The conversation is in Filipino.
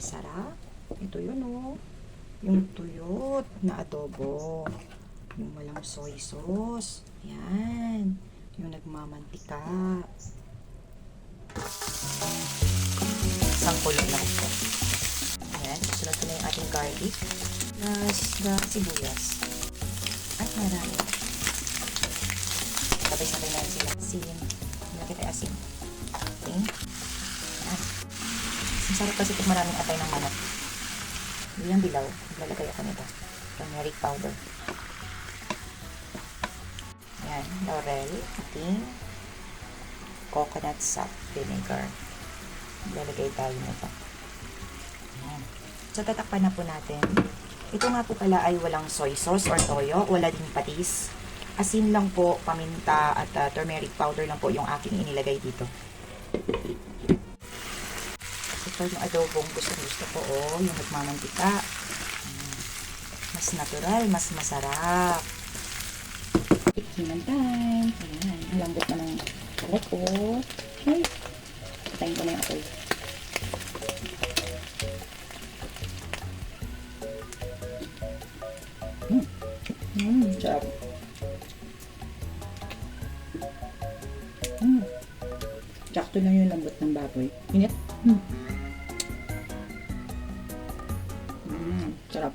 Sarap. Ito yun oh. Yung tuyot na adobo. Yung walang soy sauce. Yan. Yung nagmamantika. Isang kulo lang po. Ayan. Susunod ko na yung ating garlic. Plus the sibuyas. At marami. Sabay-sabay na sila. Asin. Malaki tayo asin. Okay. Ayan. Masarap kasi pag maraming atay ng manok. Hindi yung dilaw. Maglalagay ako nito. Turmeric powder. Ayan. Laurel. Ating coconut salt vinegar. Maglalagay tayo nito. Ayan. So, tatakpan na po natin. Ito nga po pala ay walang soy sauce or toyo. Wala din patis. Asin lang po, paminta at turmeric powder lang po yung aking inilagay dito. Ito yung adobong gusto ko, oh, yung nagmamantika. Mas natural, mas masarap. Tikman time. Ayan, ang lambot na ng kalat, oh. Ay, patayin ko na yung apoy. Sarap. Sakto lang yung lambot ng baboy. Init. Sarap.